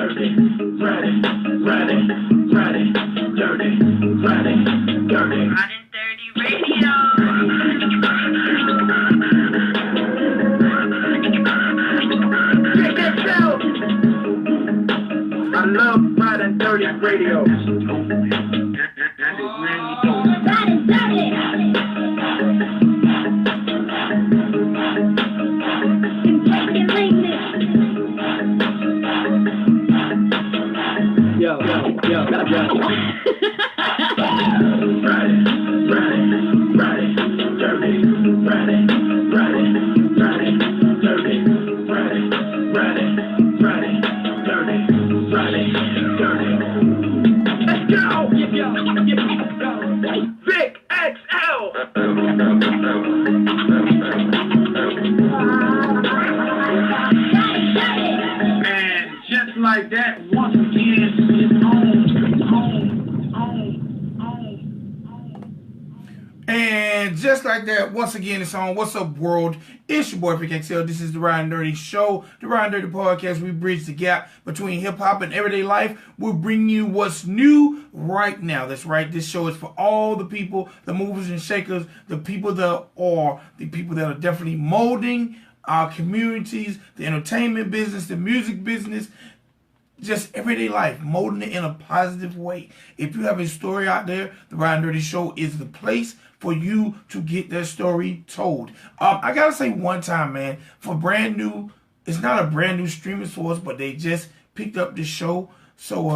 dirty, ready, ready, ready, dirty, ready, dirty. Ridin Durty Radio. Vic XL. I love Ridin Durty Radio. Ridin Durty. Yo. Ready, ready, ready, dirty, ready, ready, ready, dirty, ready, ready, ready, dirty, ready, dirty. Let's go! Vic XL! And just like that, once again, it's on. And just like that, once again, it's on. What's up, world? It's your boy, Vic XL. This is the Ridin Durty Show, the Ridin Durty Podcast. We bridge the gap between hip-hop and everyday life. We'll bring you what's new right now. That's right. This show is for all the people, the movers and shakers, the people that are definitely molding our communities, the entertainment business, the music business, just everyday life, molding it in a positive way. If you have a story out there, the Ridin Durty Show is the place for you to get that story told. I gotta say one time, man, for brand new, it's not a brand new streaming source, but they just picked up the show. So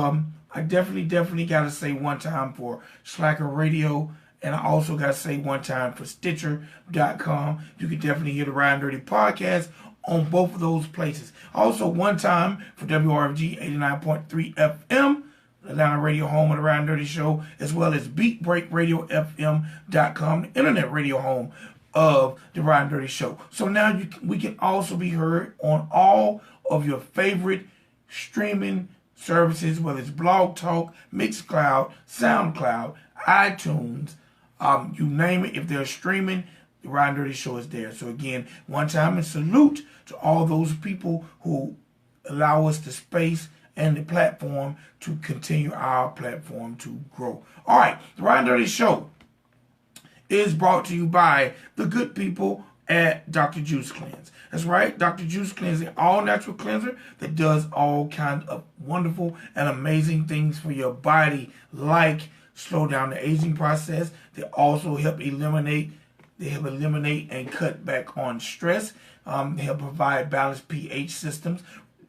I definitely gotta say one time for Slacker Radio. And I also got to say one time for Stitcher.com. You can definitely hear the Ridin Durty Podcast on both of those places. Also, one time for WRFG 89.3 FM, the Atlanta radio home of the Ridin Durty Show, as well as BeatBreakRadioFM.com, the internet radio home of the Ridin Durty Show. So now we can also be heard on all of your favorite streaming services, whether it's Blogtalk, Mixcloud, SoundCloud, iTunes, you name it. If they're streaming, the Ridin Durty Show is there. So again, one time and salute to all those people who allow us the space and the platform to continue our platform to grow. All right, the Ridin Durty Show is brought to you by the good people at Dr. Juice Cleanse. That's right, Dr. Juice Cleanse, an all-natural cleanser that does all kinds of wonderful and amazing things for your body, like slow down the aging process. They also help eliminate and cut back on stress. They help provide balanced pH systems.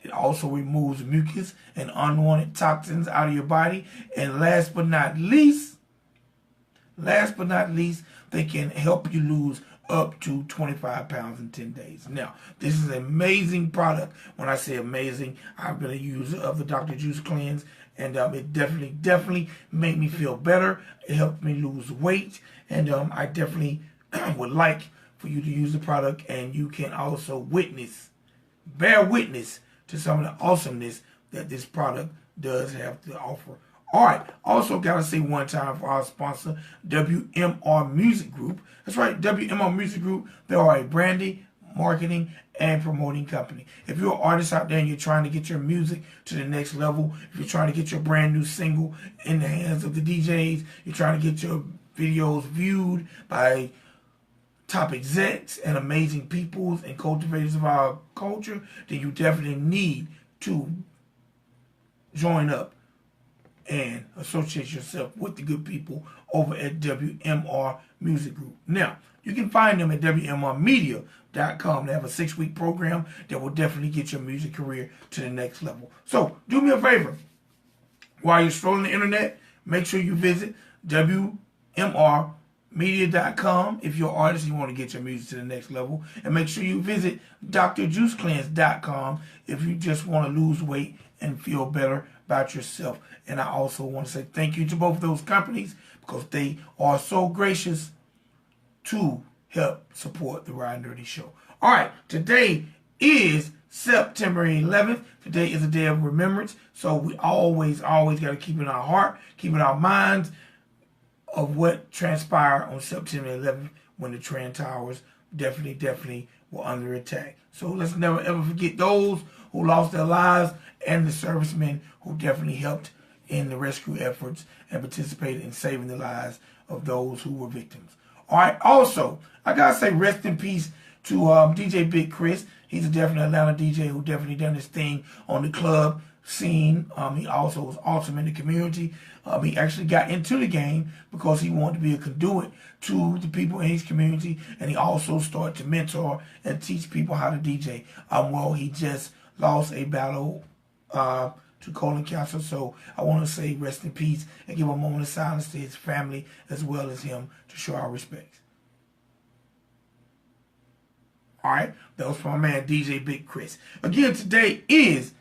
It also removes mucus and unwanted toxins out of your body. And last but not least, they can help you lose up to 25 pounds in 10 days. Now, this is an amazing product. When I say amazing, I've been a user of the Dr. Juice Cleanse, and it definitely made me feel better. It helped me lose weight, and I definitely would like for you to use the product, and you can also bear witness to some of the awesomeness that this product does have to offer. All right, also got to say one time for our sponsor, WMR Music Group. That's right, WMR Music Group. They are a branding, marketing, and promoting company. If you're an artist out there and you're trying to get your music to the next level, if you're trying to get your brand new single in the hands of the DJs, you're trying to get your videos viewed by top execs and amazing peoples and cultivators of our culture, then you definitely need to join up and associate yourself with the good people over at WMR Music Group. Now, you can find them at WMRmedia.com. They have a 6-week program that will definitely get your music career to the next level. So, do me a favor. While you're strolling the internet, make sure you visit WMRmedia.com if you're an artist and you want to get your music to the next level. And make sure you visit drjuicecleanse.com if you just want to lose weight and feel better about yourself. And I also want to say thank you to both of those companies because they are so gracious to help support the Ridin Durty Show. All right, today is September 11th. Today is a day of remembrance. So we always got to keep in our heart, keep in our minds of what transpired on September 11th when the Twin Towers definitely were under attack. So let's never ever forget those who lost their lives and the servicemen who definitely helped in the rescue efforts and participated in saving the lives of those who were victims. All right, also, I got to say rest in peace to DJ Big Chris. He's a definite Atlanta DJ who definitely done his thing on the club scene. He also was awesome in the community. He actually got into the game because he wanted to be a conduit to the people in his community, and he also started to mentor and teach people how to DJ. Well, he just lost a battle to colon cancer, so I want to say rest in peace and give a moment of silence to his family as well as him to show our respects. All right, that was from my man DJ Big Chris. Again, today is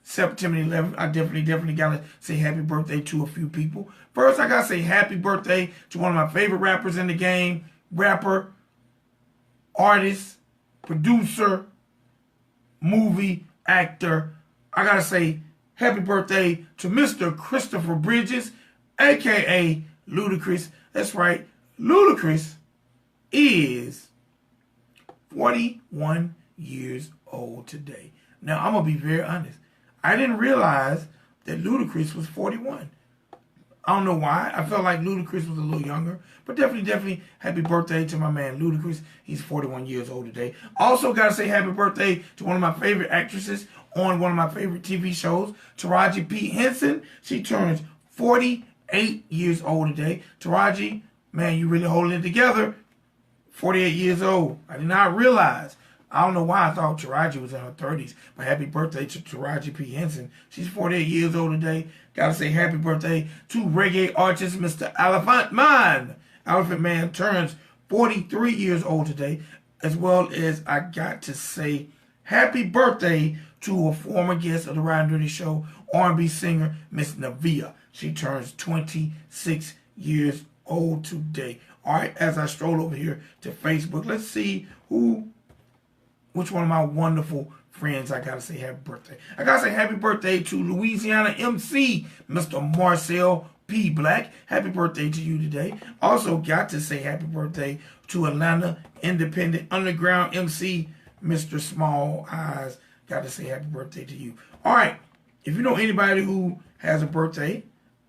September 11th. I definitely gotta say happy birthday to a few people. First, I gotta say happy birthday to one of my favorite rappers in the game. Rapper, artist, producer, movie actor. I gotta say happy birthday to Mr. Christopher Bridges, aka Ludacris. That's right, Ludacris is 41 years old today. Now, I'm going to be very honest. I didn't realize that Ludacris was 41. I don't know why. I felt like Ludacris was a little younger. But definitely happy birthday to my man Ludacris. He's 41 years old today. Also got to say happy birthday to one of my favorite actresses on one of my favorite TV shows, Taraji P. Henson. She turns 48 years old today. Taraji, man, you really holding it together. 48 years old. I did not realize. I don't know why I thought Taraji was in her 30s. But happy birthday to Taraji P. Henson. She's 48 years old today. Gotta say happy birthday to reggae artist Mr. Elephant Man. Elephant Man turns 43 years old today. As well as I got to say happy birthday to a former guest of the Ridin Durty show, R&B singer Miss Navia. She turns 26 years old today. All right, as I stroll over here to Facebook, let's see which one of my wonderful friends I gotta say happy birthday. I gotta say happy birthday to Louisiana MC, Mr. Marcel P. Black. Happy birthday to you today. Also got to say happy birthday to Atlanta Independent Underground MC, Mr. Small Eyes. Got to say happy birthday to you. All right, if you know anybody who has a birthday,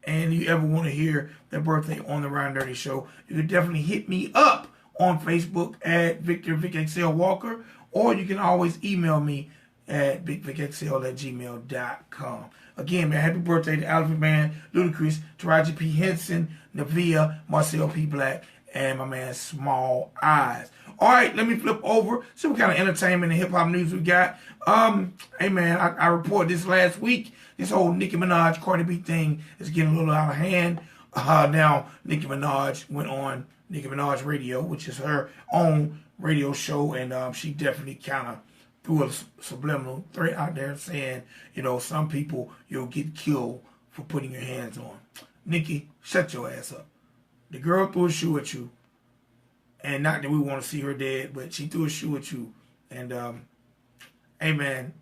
and you ever want to hear their birthday on the Ridin Durty show, you can definitely hit me up on Facebook at Vic XL Walker, or you can always email me at bigvicxl@gmail.com. Again, man, happy birthday to Elephant Man, Ludacris, Taraji P. Henson, Navia, Marcel P. Black, and my man Small Eyes. All right, let me flip over. See what kind of entertainment and hip-hop news we got. Hey, man, I reported this last week. This whole Nicki Minaj, Cardi B thing is getting a little out of hand. Now, Nicki Minaj went on Nicki Minaj Radio, which is her own radio show, and she definitely kind of threw a subliminal threat out there saying, you know, some people, you'll get killed for putting your hands on. Nicki, shut your ass up. The girl threw a shoe at you, and not that we want to see her dead, but she threw a shoe at you, and, hey, man,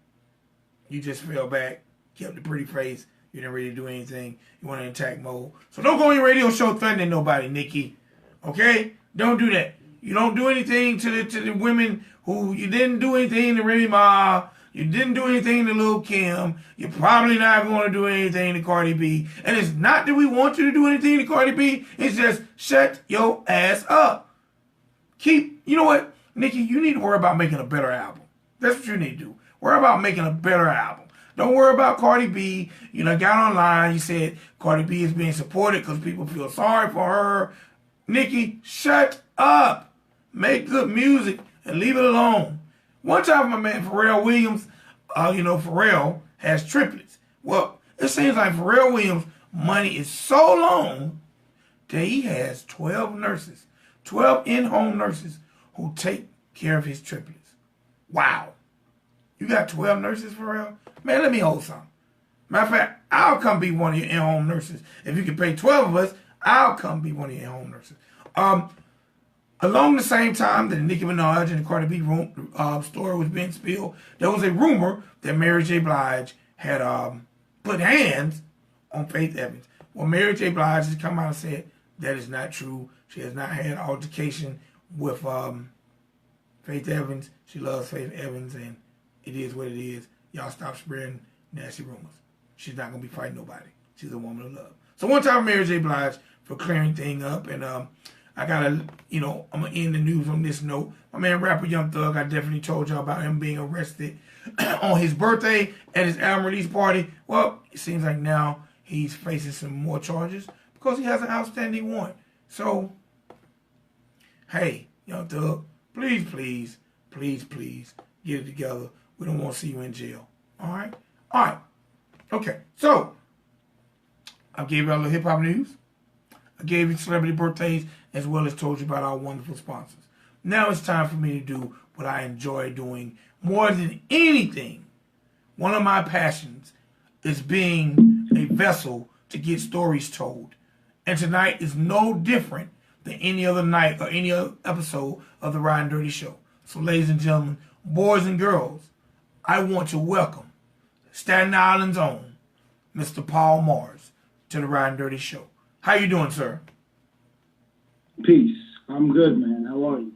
you just fell back. Kept the pretty face. You didn't really do anything. You want to attack mode. So don't go on your radio show threatening nobody, Nikki. Okay? Don't do that. You don't do anything to the women who you didn't do anything to Remy Ma. You didn't do anything to Lil Kim. You're probably not going to do anything to Cardi B. And it's not that we want you to do anything to Cardi B. It's just shut your ass up. You know what, Nikki? You need to worry about making a better album. That's what you need to do. Worry about making a better album. Don't worry about Cardi B. You know, got online, you said Cardi B is being supported because people feel sorry for her. Nikki, shut up. Make good music and leave it alone. One time my man Pharrell Williams, you know, Pharrell has triplets. Well, it seems like Pharrell Williams' money is so long that he has 12 nurses, 12 in-home nurses who take care of his triplets. Wow. You got 12 nurses, Pharrell? Man, let me hold something. Matter of fact, I'll come be one of your in-home nurses. If you can pay 12 of us, I'll come be one of your in-home nurses. Along the same time that the Nicki Minaj and the Cardi B story was being spilled, there was a rumor that Mary J. Blige had put hands on Faith Evans. Well, Mary J. Blige has come out and said that is not true. She has not had altercation with Faith Evans. She loves Faith Evans, and it is what it is. y'all stop spreading nasty rumors. She's not going to be fighting nobody. She's a woman of love. So one time, Mary J. Blige for clearing thing up. And I got to, I'm going to end the news on this note. My man, rapper Young Thug, I definitely told y'all about him being arrested on his birthday at his album release party. Well, it seems like now he's facing some more charges because he has an outstanding warrant. So, hey, Young Thug, please, please, please, please get it together. We don't want to see you in jail. All right? All right. Okay. So, I gave you all the hip-hop news. I gave you celebrity birthdays as well as told you about our wonderful sponsors. Now it's time for me to do what I enjoy doing more than anything. One of my passions is being a vessel to get stories told. And tonight is no different than any other night or any other episode of the Ridin Durty Show. So ladies and gentlemen, boys and girls, I want to welcome Staten Island's own Mr. Paul Marz to the Ridin Durty Show. How you doing, sir? Peace. I'm good, man. How are you?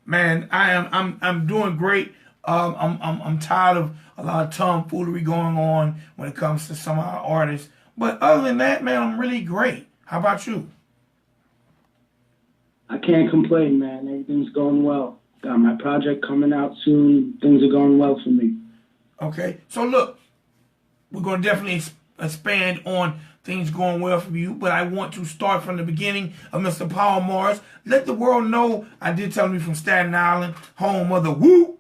Man, I'm doing great. I'm tired of a lot of tomfoolery going on when it comes to some of our artists. But other than that, man, I'm really great. How about you? I can't complain, man. Everything's going well. Got my project coming out soon. Things are going well for me. Okay. So look, we're going to definitely expand on things going well for you, but I want to start from the beginning of Mr. Paul Marz. Let the world know, I did tell me from Staten Island, home of the Woo,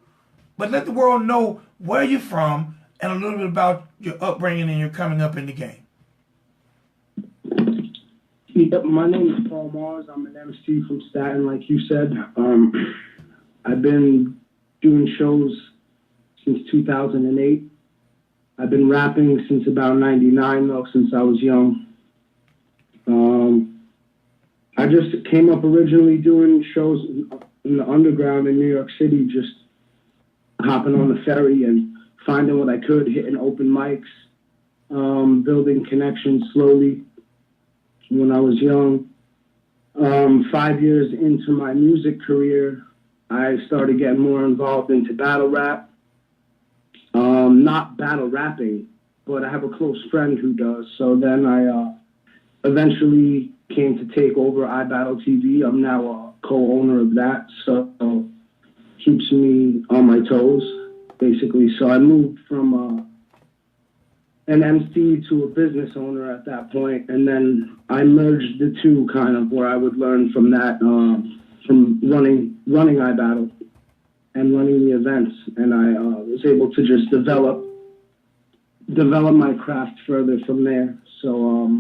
but let the world know where you're from and a little bit about your upbringing and your coming up in the game. Yep, my name is Paul Marz. I'm an MC from Staten, like you said. I've been doing shows since 2008. I've been rapping since about 99, though, since I was young. I just came up originally doing shows in the underground in New York City, just hopping on the ferry and finding what I could, hitting open mics, building connections slowly when I was young. 5 years into my music career, I started getting more involved into battle rap. Not battle rapping, but I have a close friend who does. So then I eventually came to take over iBattle TV. I'm now a co-owner of that, so it keeps me on my toes, basically. So I moved from an MC to a business owner at that point, and then I merged the two, kind of, where I would learn from that, from running iBattle and running the events, and I was able to just develop my craft further from there. So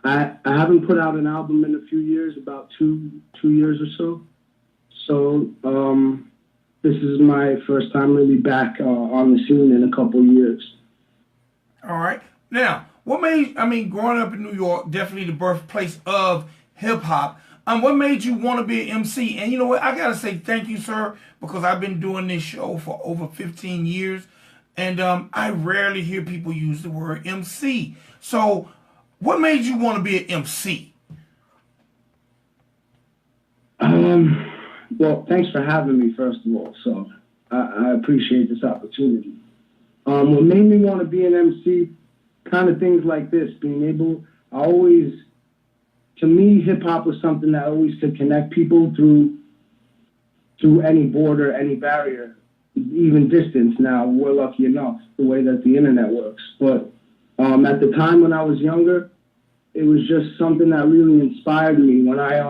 I haven't put out an album in a few years, about two years or so. So this is my first time really back on the scene in a couple years. All right. Now, what made, growing up in New York, definitely the birthplace of hip-hop, what made you want to be an MC? And you know what? I got to say thank you, sir, because I've been doing this show for over 15 years, and I rarely hear people use the word MC. So what made you want to be an MC? Well, thanks for having me, first of all. So I appreciate this opportunity. What made me want to be an MC, kind of things like this, being able, to me, hip-hop was something that always could connect people through any border, any barrier, even distance. Now, we're lucky enough, the way that the internet works. But at the time when I was younger, it was just something that really inspired me. When I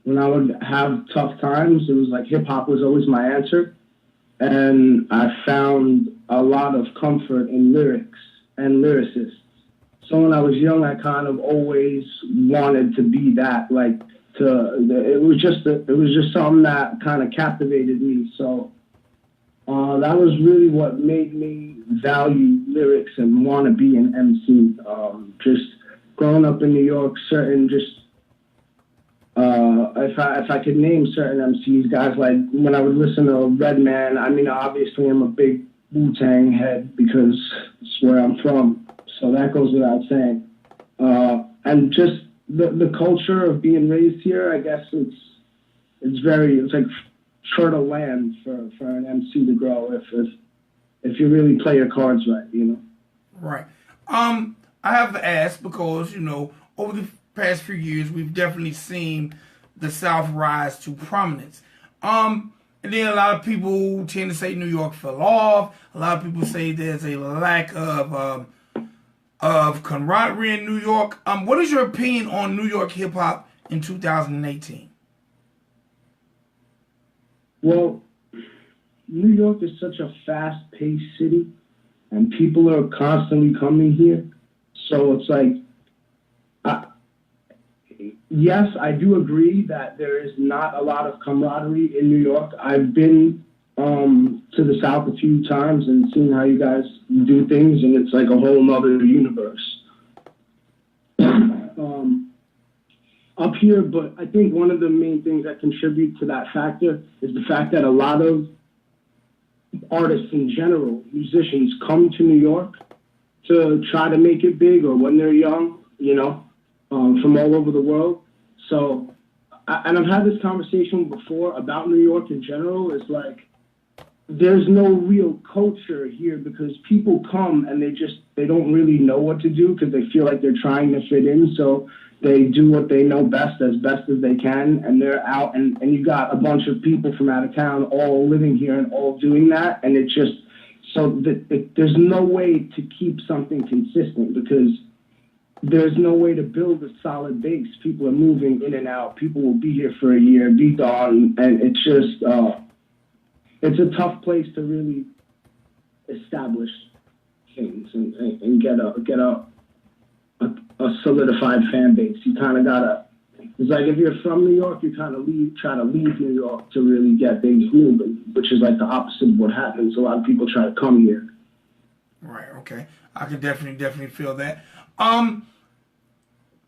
would have tough times, it was like hip-hop was always my answer. And I found a lot of comfort in lyrics and lyricists. So when I was young, I kind of always wanted to be that. It was just something that kind of captivated me. So that was really what made me value lyrics and want to be an MC. Just growing up in New York, if I could name certain MCs, guys like when I would listen to Redman, obviously I'm a big Wu-Tang head because it's where I'm from. So that goes without saying. And just the culture of being raised here, I guess it's like fertile land for an MC to grow. if you really play your cards right, you know. Right. I have to ask because, you know, over the past few years, we've definitely seen the South rise to prominence. And then a lot of people tend to say New York fell off. A lot of people say there's a lack of camaraderie in New York. What is your opinion on New York hip hop in 2018? Well, New York is such a fast-paced city, and people are constantly coming here. So it's like, yes, I do agree that there is not a lot of camaraderie in New York. I've been to the South a few times and seen how you guys do things, and it's like a whole nother universe up here. But I think one of the main things that contribute to that factor is the fact that a lot of artists in general, musicians, come to New York to try to make it big, or when they're young, you know, from all over the world. So, and I've had this conversation before about New York in general. It's like, there's no real culture here because people come and they don't really know what to do because they feel like they're trying to fit in. So they do what they know best as they can, and they're out, and you got a bunch of people from out of town all living here and all doing that, and it just, so there's no way to keep something consistent because there's no way to build a solid base. People are moving in and out. People will be here for a year, be gone, and it's just, it's a tough place to really establish things and get a solidified fan base. You kind of gotta, it's like if you're from New York, you kind of try to leave New York to really get things moving, which is like the opposite of what happens. A lot of people try to come here. Right, okay. I can definitely feel that.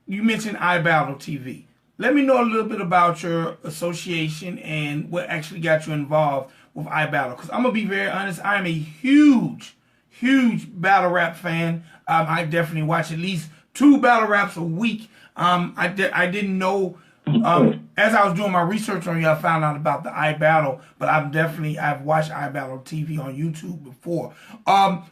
You mentioned iBattle TV. Let me know a little bit about your association and what actually got you involved with iBattle. Because I'm going to be very honest, I am a huge battle rap fan. I definitely watch at least 2 battle raps a week. I didn't know, as I was doing my research on you, I found out about the iBattle, but I've watched iBattle TV on YouTube before.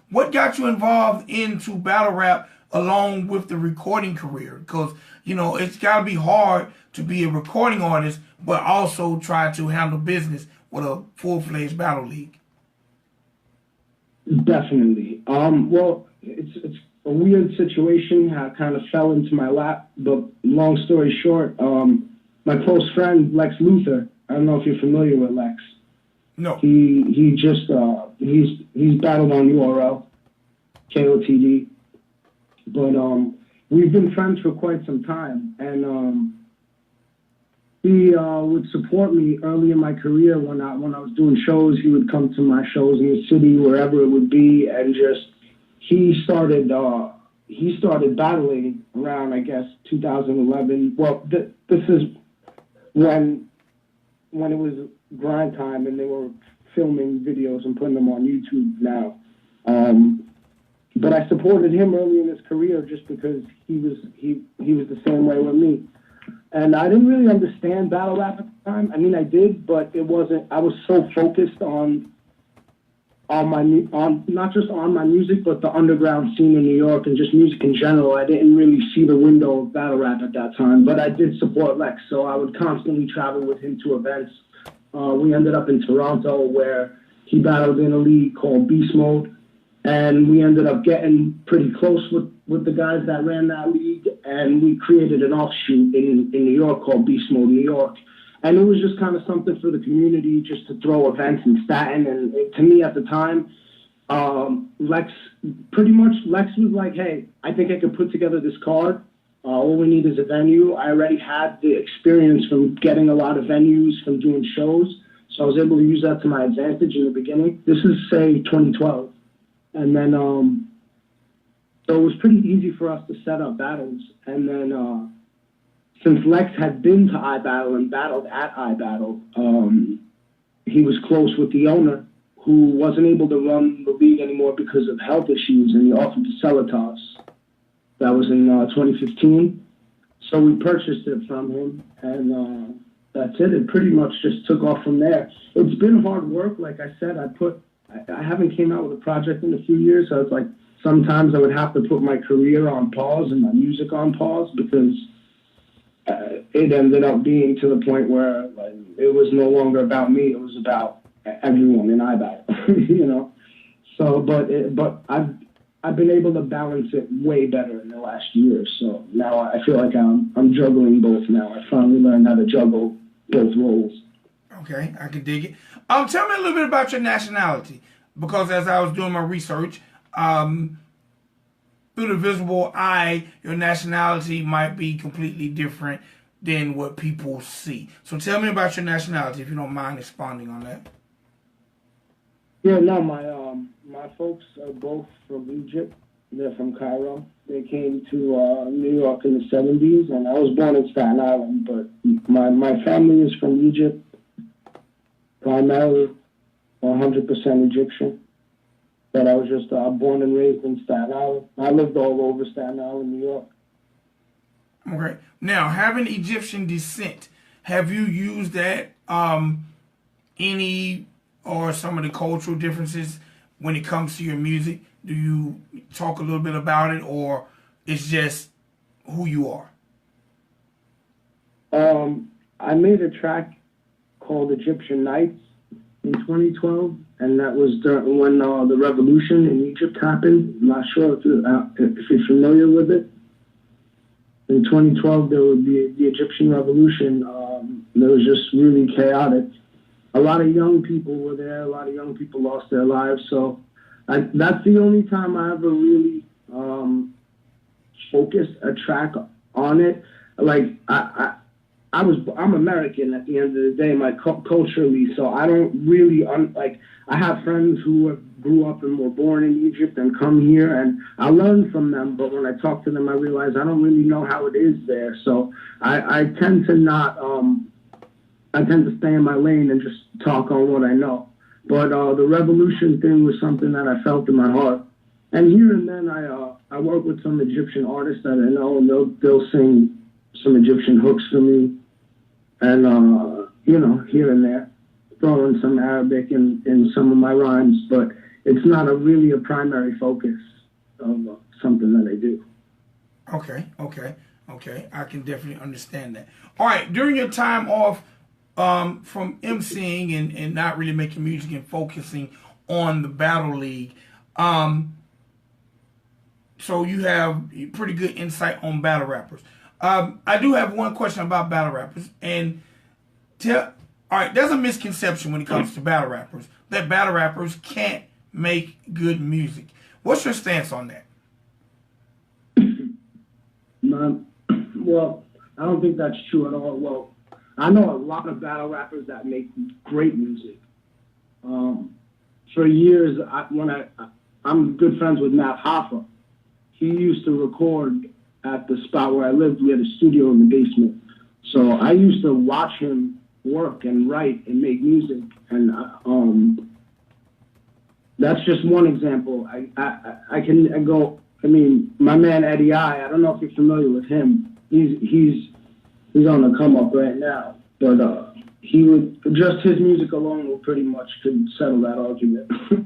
What got you involved into battle rap along with the recording career? Because, you know, it's got to be hard to be a recording artist, but also try to handle business with a full-fledged battle league. Definitely. Well, it's a weird situation. I kind of fell into my lap, but long story short, my close friend Lex Luthor, I don't know if you're familiar with Lex. No. He just he's battled on URL, KOTD, but we've been friends for quite some time, and he would support me early in my career when I was doing shows. He would come to my shows in the city, wherever it would be, and just he started battling around, I guess, 2011. Well, this is when it was grind time and they were filming videos and putting them on YouTube now. But I supported him early in his career just because he was the same way with me. And I didn't really understand battle rap at the time. I mean, I did, but it wasn't. I was so focused on not just on my music, but the underground scene in New York and just music in general. I didn't really see the window of battle rap at that time, but I did support Lex, so I would constantly travel with him to events. We ended up in Toronto where he battled in a league called Beast Mode, and we ended up getting pretty close with the guys that ran that league, and we created an offshoot in New York called Beast Mode New York. And it was just kind of something for the community just to throw events in Staten. And to me at the time, Lex was like, hey, I think I could put together this card. All we need is a venue. I already had the experience from getting a lot of venues, from doing shows. So I was able to use that to my advantage in the beginning. This is, say, 2012. And then, so it was pretty easy for us to set up battles. And then, since Lex had been to iBattle and battled at iBattle, he was close with the owner, who wasn't able to run the league anymore because of health issues, and he offered to sell it to us. That was in 2015. So we purchased it from him, and that's it. It pretty much just took off from there. It's been hard work. Like I said, I put I haven't came out with a project in a few years, so it's like sometimes I would have to put my career on pause and my music on pause because it ended up being to the point where like it was no longer about me; it was about everyone in iBattle, you know. So, but I've been able to balance it way better in the last year. So now I feel like I'm juggling both now. I finally learned how to juggle both roles. Okay, I can dig it. Tell me a little bit about your nationality, because as I was doing my research, through the visible eye, your nationality might be completely different than what people see. So tell me about your nationality, if you don't mind expounding on that. Yeah, no, my folks are both from Egypt. They're from Cairo. They came to New York in the 70s, and I was born in Staten Island, but my family is from Egypt, primarily 100% Egyptian. But I was just born and raised in Staten Island. I lived all over Staten Island, New York. Okay. Now, having Egyptian descent, have you used that any or some of the cultural differences when it comes to your music? Do you talk a little bit about it, or it's just who you are? I made a track called Egyptian Nights in 2012, and that was when the revolution in Egypt happened. I'm not sure if you're familiar with it. In 2012, there would be the Egyptian revolution. It was just really chaotic. A lot of young people were there. A lot of young people lost their lives. So that's the only time I ever really focused a track on it. Like I'm American at the end of the day, culturally. So I don't really I have friends who grew up and were born in Egypt and come here, and I learn from them. But when I talk to them, I realize I don't really know how it is there. So I tend to not. I tend to stay in my lane and just talk on what I know. But the revolution thing was something that I felt in my heart. And here and then I work with some Egyptian artists that I know, and they'll sing some Egyptian hooks for me. And, here and there, throw in some Arabic in some of my rhymes. But it's not really a primary focus of something that I do. Okay. I can definitely understand that. All right, during your time off from emceeing and not really making music and focusing on the Battle League, so you have pretty good insight on battle rappers. I do have one question about battle rappers, and all right, there's a misconception when it comes to battle rappers that battle rappers can't make good music. What's your stance on that? Well, I don't think that's true at all. Well, I know a lot of battle rappers that make great music. For years, I'm good friends with Matt Hoffa. He used to record at the spot where I lived. We had a studio in the basement. So I used to watch him work and write and make music. And that's just one example. I can go. I mean, my man Eddie I don't know if you're familiar with him. He's on the come up right now, but he would just his music alone will pretty much could settle that argument. Okay.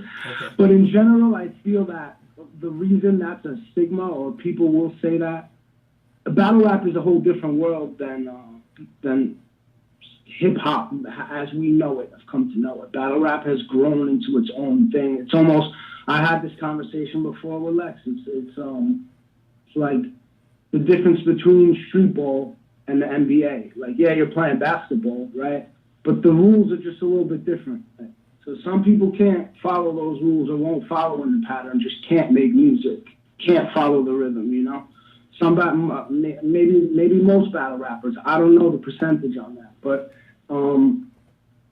But in general, I feel that the reason that's a stigma, or people will say that, battle rap is a whole different world than hip hop as we know it. I've come to know it. Battle rap has grown into its own thing. It's almost. I had this conversation before with Lex. It's like the difference between street ball and the NBA. Like, yeah, you're playing basketball, right? But the rules are just a little bit different. Right? So some people can't follow those rules or won't follow in the pattern, just can't make music, can't follow the rhythm, you know? Maybe most battle rappers, I don't know the percentage on that, but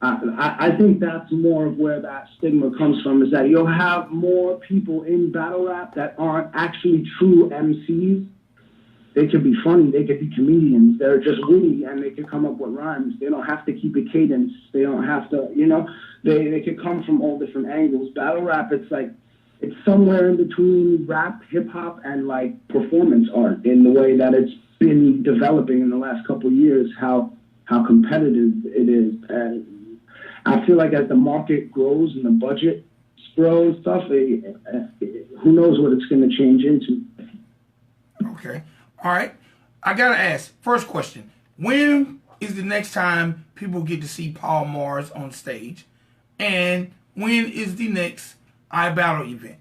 I think that's more of where that stigma comes from, is that you'll have more people in battle rap that aren't actually true MCs. They could be funny, they could be comedians, they're just witty, and they could come up with rhymes. They don't have to keep a cadence. They don't have to, they could come from all different angles. Battle rap, it's like, it's somewhere in between rap, hip-hop, and, like, performance art in the way that it's been developing in the last couple of years, how competitive it is. And I feel like as the market grows and the budget bro stuff, who knows what it's going to change into. Okay. All right. I got to ask, first question. When is the next time people get to see Paul Marz on stage? And when is the next iBattle event?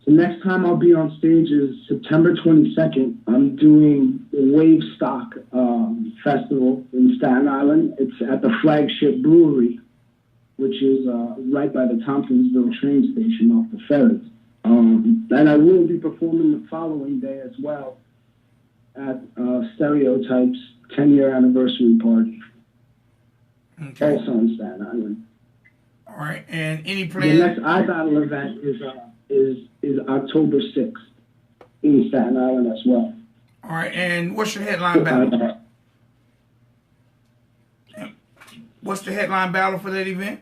The next time I'll be on stage is September 22nd. I'm doing the Wavestock Festival in Staten Island. It's at the Flagship Brewery, which is right by the Tompkinsville train station off the ferry. And I will be performing the following day as well at Stereotypes 10-year anniversary party. Okay. Also in Staten Island. All right. And any plans? The next iBattle event is October 6th in Staten Island as well. All right. And what's your headline battle? What's the headline battle for that event?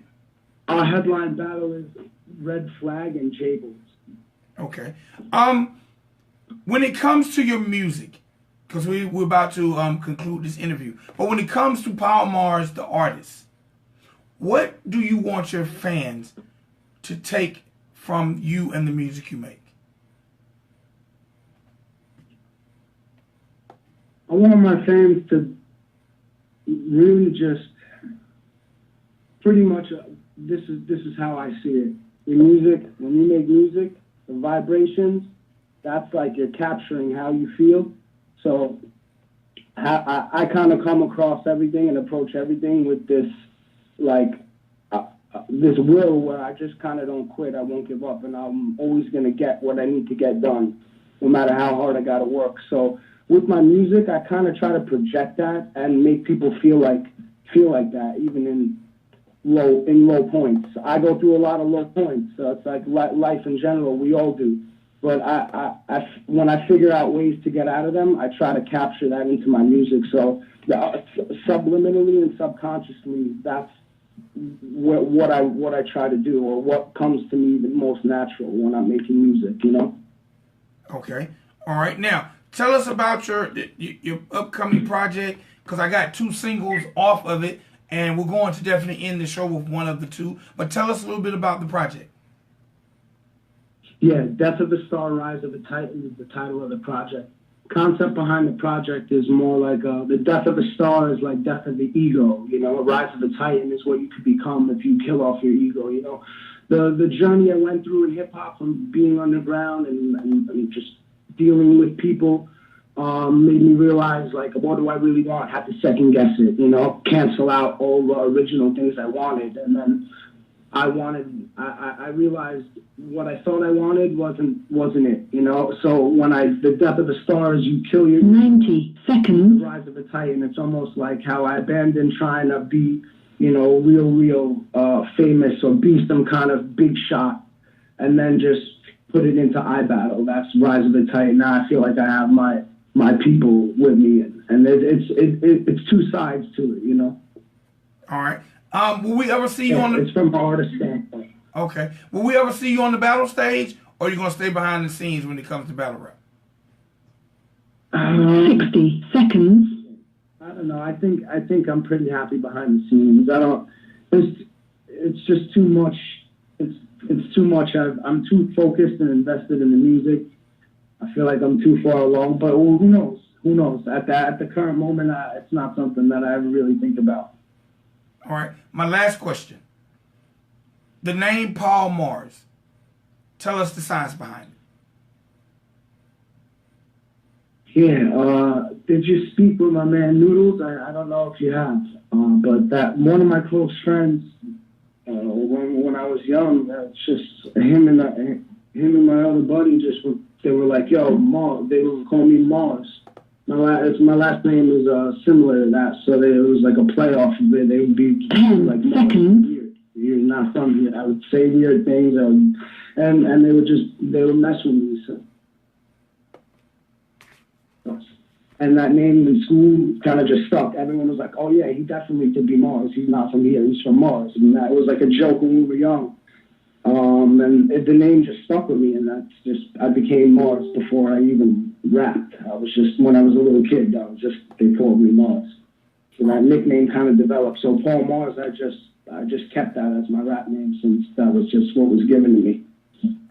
Our headline battle is Red Flag and Jables. Okay. When it comes to your music, because we're about to conclude this interview, but when it comes to Paul Marz, the artist, what do you want your fans to take from you and the music you make? I want my fans to really just pretty much this is how I see it. Your music, when you make music, the vibrations, that's like you're capturing how you feel. So I kind of come across everything and approach everything with this, like, this will where I just kind of don't quit. I won't give up, and I'm always going to get what I need to get done, no matter how hard I got to work. So with my music, I kind of try to project that and make people feel like that, even in low points. I go through a lot of low points. So it's like life in general. We all do. But when I figure out ways to get out of them, I try to capture that into my music. So subliminally and subconsciously, that's what I try to do, or what comes to me the most natural when I'm making music, you know? Okay. All right. Now, tell us about your upcoming project, because I got 2 singles off of it, and we're going to definitely end the show with one of the 2. But tell us a little bit about the project. Yeah, Death of the Star, Rise of the Titan is the title of the project. Concept behind the project is more like the death of the star is like death of the ego, you know. Rise of the Titan is what you could become if you kill off your ego, you know. The journey I went through in hip-hop from being underground and just dealing with people made me realize, like, what do I really want? Have to second-guess it, you know, cancel out all the original things I wanted. And then I realized what I thought I wanted wasn't it, you know? So when the death of the stars, you kill your 90 seconds. Rise of the Titan, it's almost like how I abandoned trying to be, you know, real famous or be some kind of big shot, and then just put it into iBattle. That's Rise of the Titan. Now I feel like I have my people with me, and it's 2 sides to it, you know? All right. Will we ever see you on the... It's from an artist standpoint. Okay. Will we ever see you on the battle stage, or are you going to stay behind the scenes when it comes to battle rap? 60 seconds. I don't know. I think I'm pretty happy behind the scenes. It's just too much. It's too much. I'm too focused and invested in the music. I feel like I'm too far along, but who knows? Who knows? At the current moment, it's not something that I ever really think about. All right. My last question. The name Paul Marz. Tell us the science behind it. Yeah. Did you speak with my man Noodles? I don't know if you have, but that one of my close friends, when I was young, it's just him and my other buddy they were like, yo, Marz. They would call me Marz. My last name is similar to that, so it was like a playoff of it. They would be 10 like, seconds. You're not from here. I would say weird things, and they would mess with me. So. And that name in school kind of just stuck. Everyone was like, oh yeah, he definitely could be Marz. He's not from here. He's from Marz. And that was like a joke when we were young. And the name just stuck with me, and I became Marz before I even rapped. When I was a little kid, they called me Marz. So that nickname kind of developed. So Paul Marz, I just kept that as my rap name since that was just what was given to me.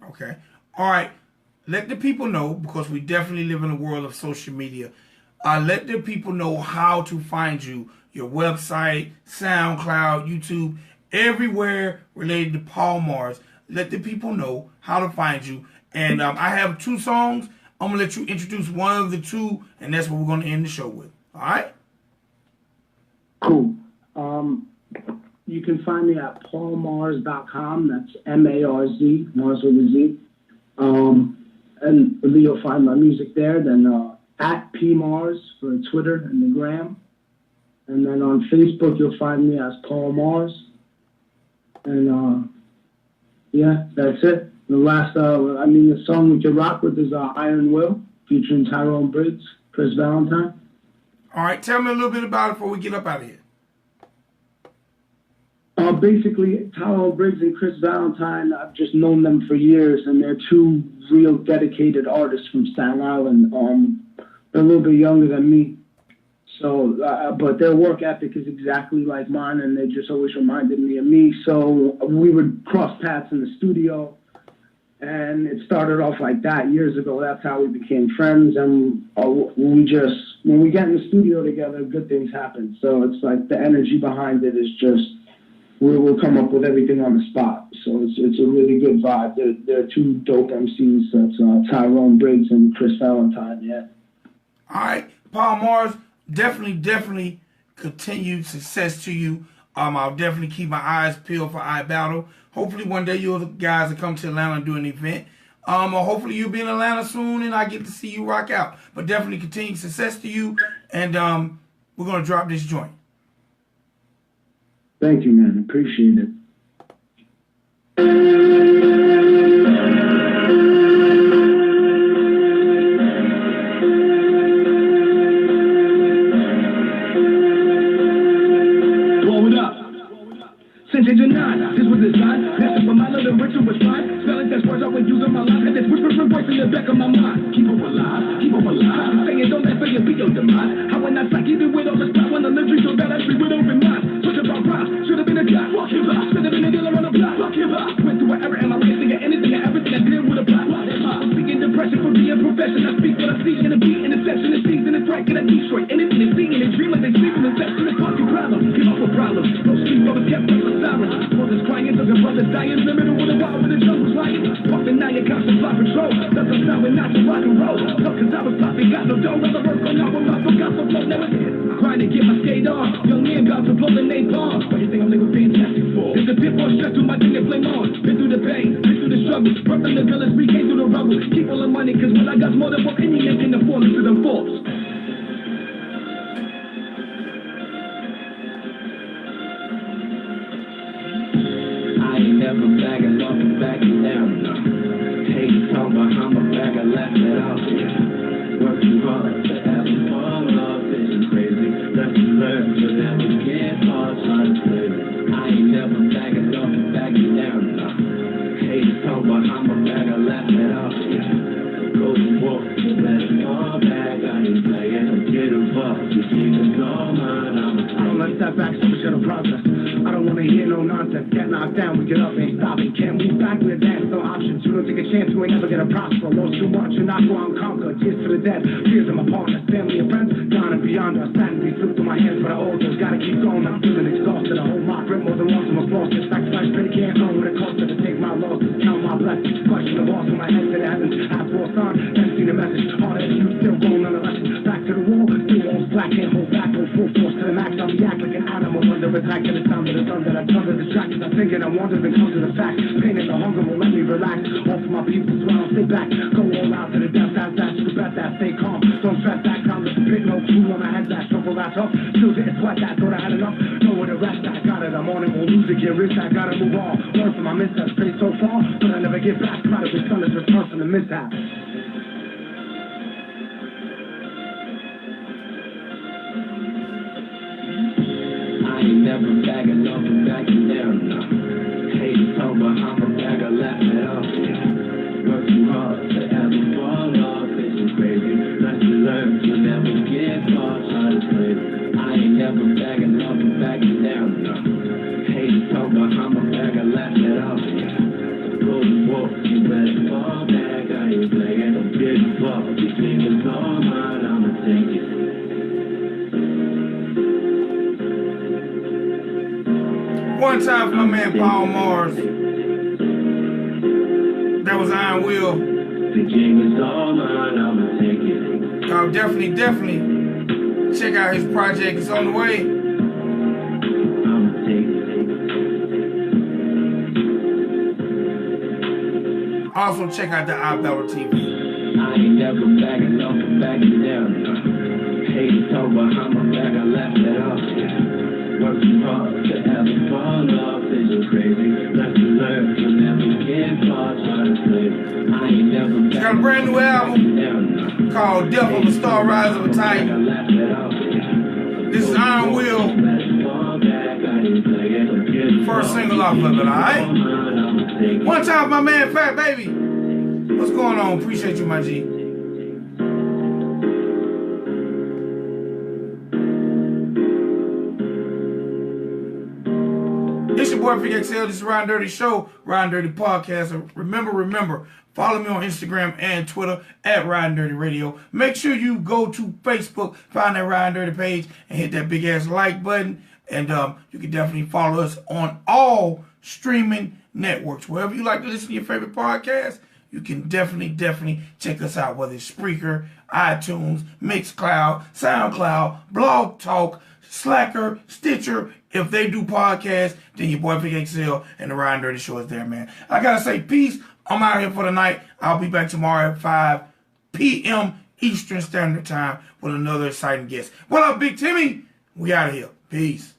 Okay. All right. Let the people know, because we definitely live in a world of social media. Let the people know how to find you. Your website, SoundCloud, YouTube, everywhere related to Paul Marz. Let the people know how to find you. And I have 2 songs. I'm going to let you introduce one of the 2, and that's what we're going to end the show with. All right? Cool. You can find me at paulmarz.com. That's M-A-R-Z, Marz with a Z. And you'll find my music there. Then at PMarz for Twitter and the gram. And then on Facebook, you'll find me as Paul Marz. And yeah, that's it. The last, the song we can rock with is Iron Will, featuring Tyrone, Briggs, Chris Valentine. All right, tell me a little bit about it before we get up out of here. Basically, Tyrone, Briggs, and Chris Valentine, I've just known them for years, and they're 2 real dedicated artists from Staten Island. They're a little bit younger than me. So, but their work ethic is exactly like mine, and they just always reminded me of me. So we would cross paths in the studio, and it started off like that years ago. That's how we became friends, and when we get in the studio together, good things happen. So it's like the energy behind it is just, we'll come up with everything on the spot. So it's a really good vibe. They're 2 dope MCs. That's Tyrone, Briggs, and Chris Valentine, yeah. All right, Paul Marz, definitely continued success to you. I'll definitely keep my eyes peeled for iBattle. Hopefully one day you guys will come to Atlanta and do an event. Or hopefully you'll be in Atlanta soon and I get to see you rock out. But definitely continued success to you. And we're going to drop this joint. Thank you, man. Appreciate it. This was designed, that's for my little ritual was fine. Spelling test words I would use on my life, and this whispering voice in the back of my mind. Keep up alive, keep up alive. Saying don't let failure be your demise. How when I like even with all the spot when the lyrics so bad I street with open mind. Talk about rhymes, should have been a guy. Walk him up, should have been a dealer on the block. Walk him up. Went through an era in my life, thinking anything and everything I did with a plot. I'm speaking depression for being profession. I speak what I see in the beat, in the section, the season, the track, and I destroy anything they see in a dream like they sleep in the section. It's fucking problem. Give up a problem. Those street brothers kept us silent. Brothers crying, talking brothers dying in the middle of the wild when the jungle's lying. Walking now, your cops and fly patrol. That's a sound and not to rock and roll. Tough cause I was popping, got no dough. Rather work on out with my forgot so flow never did. Trying to get my skate on. Young man about to blow the napalm. What you think I'm living fantastic for? There's a pitfall stress through my thing to flame on. Been through the pain, been through the struggle. Brought from the villas, we came through the rubble. Keep all the money cause when I got more than what any man can afford into the force. Never bagging off and backing down, no. Hate talk behind my back, I laugh it off, yeah. Work too hard to ever fall off, it's crazy. Lesson learned to never get lost, hard to play. I ain't never bagging off and backing down, no. Hate talk behind my back, I laugh it off, yeah. Go to war, let it fall back, I ain't playing, get involved, just keep it going, I don't let that back, so we should have progress. I don't wanna hear no nonsense. Get knocked down, we get up, ain't stopping. Can't move back in the dance, no options. You don't take a chance, you ain't never gonna prosper. Lost too much, you're not going to conquer. Cheers to the dead, cheers to my partners, family and friends. Gone and beyond us, sanity slipped through my hands for the olders. Gotta keep going, I'm feeling exhausted. A whole lot, rip more than once, I'm a lost. Just sacrifice, pretty can't know what it costs to take my losses. Count my blessings, question the boss in my head to the heavens. Ask for a sign, then see the message. Hard as you still going on the lesson. Back to the wall, still won't slack, can't hold back, go full force to the max. I'll react like an animal under attack to the sound of the thunder. I'm under distractions, I'm thinking, I'm wondering, and come to the fact. Pain and the hunger won't let me relax. All for my people, so I'll stay back. Go all out to the death, that's that. You bet that, stay calm. Don't stress that, calm the pit, no clue on my head, that struggle, that's up. Still didn't sweat that, thought I had enough. Know where the rest, I got it, I'm on it, won't lose it, get rich, I gotta move on. Learn from my missteps, straight so far, but I never get back. Try to be son, return from the mishap. I ain't never bagging off and backing down, no. Hate talk behind my back, I laugh it off, yeah. Work too hard to ever fall off, it's crazy. Lesson learned to never get lost, hard to play. I ain't never bagging off and backing down, no. Hate One time for my man Paul Marz. That was Iron Will. The game is all mine, I'ma take it. Y'all definitely check out his project. It's on the way. I'ma take it. Also check out the iBattle TV. I ain't never backing off and backing down. Hate talk behind my back, I laughed it off. Working hard to have fun, love is crazy. Lesson learned to never get lost, try to play. I ain't never She got a brand new album called Death of a Star, Rise of a Titan. This is Iron Will. First single off of it, alright? One time, my man Fat Baby. What's going on? Appreciate you, my G. It's your boy Vic XL. This is Ridin Durty Show, Ridin Durty Podcast. And remember, follow me on Instagram and Twitter at Ridin Durty Radio. Make sure you go to Facebook, find that Ridin Durty page, and hit that big ass like button. And you can definitely follow us on all streaming networks. Wherever you like to listen to your favorite podcast, you can definitely check us out. Whether it's Spreaker, iTunes, Mixcloud, SoundCloud, Blogtalk, Slacker, Stitcher. If they do podcasts, then your boy Vic XL and the Ridin Durty Show is there, man. I gotta say peace. I'm out here for the night. I'll be back tomorrow at 5 p.m. Eastern Standard Time with another exciting guest. What up, Big Timmy? We out of here. Peace.